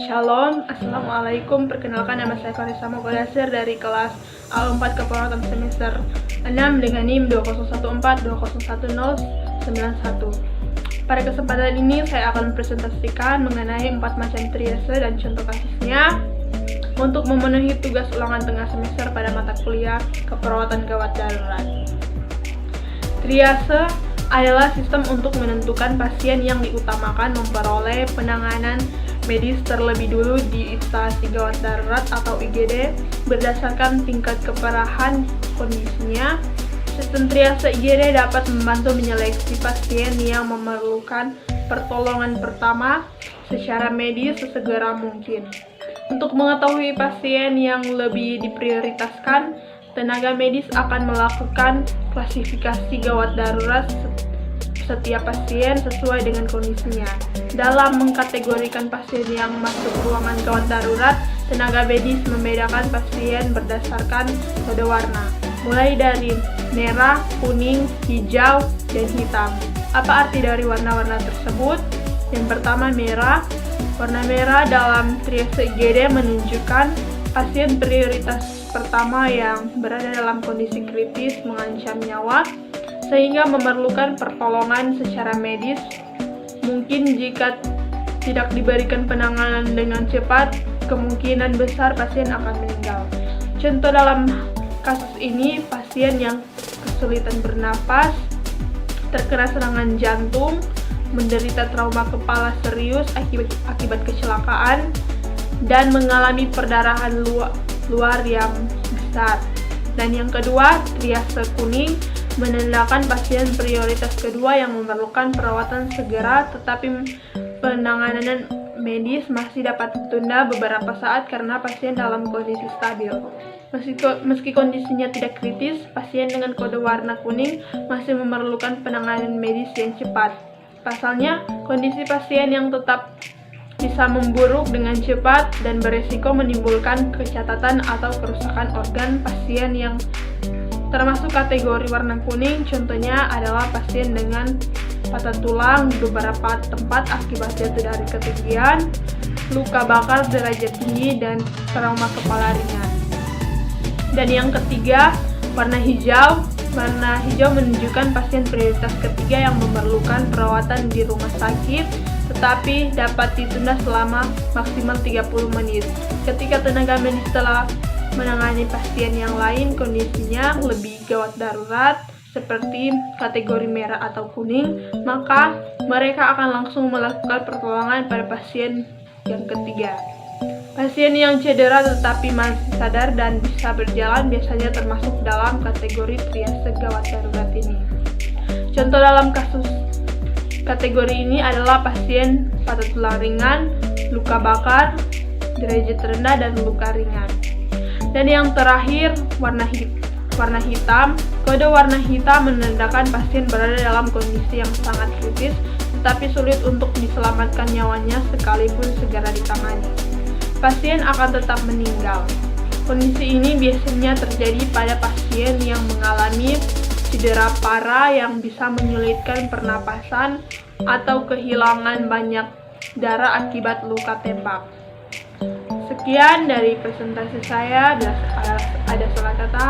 Shalom, Assalamualaikum. Perkenalkan, nama saya Farisa Mokodasir dari kelas A4 Keperawatan semester 6 dengan NIM 2014-201091. Pada kesempatan ini saya akan mempresentasikan mengenai 4 macam triase dan contoh kasusnya untuk memenuhi tugas ulangan tengah semester pada mata kuliah keperawatan gawat darurat. Triase adalah sistem untuk menentukan pasien yang diutamakan memperoleh penanganan medis terlebih dulu di instalasi gawat darurat atau IGD berdasarkan tingkat keparahan kondisinya. Sistem triase IGD dapat membantu menyeleksi pasien yang memerlukan pertolongan pertama secara medis sesegera mungkin. Untuk mengetahui pasien yang lebih diprioritaskan, tenaga medis akan melakukan klasifikasi gawat darurat setiap pasien sesuai dengan kondisinya. Dalam mengkategorikan pasien yang masuk ruangan gawat darurat, tenaga medis membedakan pasien berdasarkan kode warna, mulai dari merah, kuning, hijau, dan hitam. Apa arti dari warna-warna tersebut? Yang pertama, merah. Warna merah dalam triase IGD menunjukkan pasien prioritas pertama yang berada dalam kondisi kritis mengancam nyawa, sehingga memerlukan pertolongan secara medis. Mungkin jika tidak diberikan penanganan dengan cepat, kemungkinan besar pasien akan meninggal. Contoh dalam kasus ini, pasien yang kesulitan bernapas, terkena serangan jantung, menderita trauma kepala serius akibat kecelakaan, dan mengalami perdarahan luar yang besar. Dan yang kedua, triase kuning menandakan pasien prioritas kedua yang memerlukan perawatan segera, tetapi penanganan medis masih dapat ditunda beberapa saat karena pasien dalam kondisi stabil. Meski kondisinya tidak kritis, pasien dengan kode warna kuning masih memerlukan penanganan medis yang cepat. Pasalnya, kondisi pasien yang tetap bisa memburuk dengan cepat dan beresiko menimbulkan kecacatan atau kerusakan organ. Pasien yang termasuk kategori warna kuning contohnya adalah pasien dengan patah tulang di beberapa tempat akibat jatuh dari ketinggian, luka bakar derajat tinggi, dan trauma kepala ringan. Dan yang ketiga, warna hijau. Warna hijau menunjukkan pasien prioritas ketiga yang memerlukan perawatan di rumah sakit, tetapi dapat ditunda selama maksimal 30 menit. Ketika tenaga medis telah menangani pasien yang lain kondisinya lebih gawat darurat seperti kategori merah atau kuning, maka mereka akan langsung melakukan pertolongan pada pasien yang ketiga. Pasien yang cedera tetapi masih sadar dan bisa berjalan biasanya termasuk dalam kategori triase gawat darurat ini. Contoh dalam kasus kategori ini adalah pasien patah tulang ringan, luka bakar, derajat rendah, dan luka ringan. Dan yang terakhir, warna hitam. Kode warna hitam menandakan pasien berada dalam kondisi yang sangat kritis, tetapi sulit untuk diselamatkan nyawanya sekalipun segera ditangani. Pasien akan tetap meninggal. Kondisi ini biasanya terjadi pada pasien yang mengalami cedera parah yang bisa menyulitkan pernapasan atau kehilangan banyak darah akibat luka tembak. Sekian dari presentasi saya. Ada salah kata,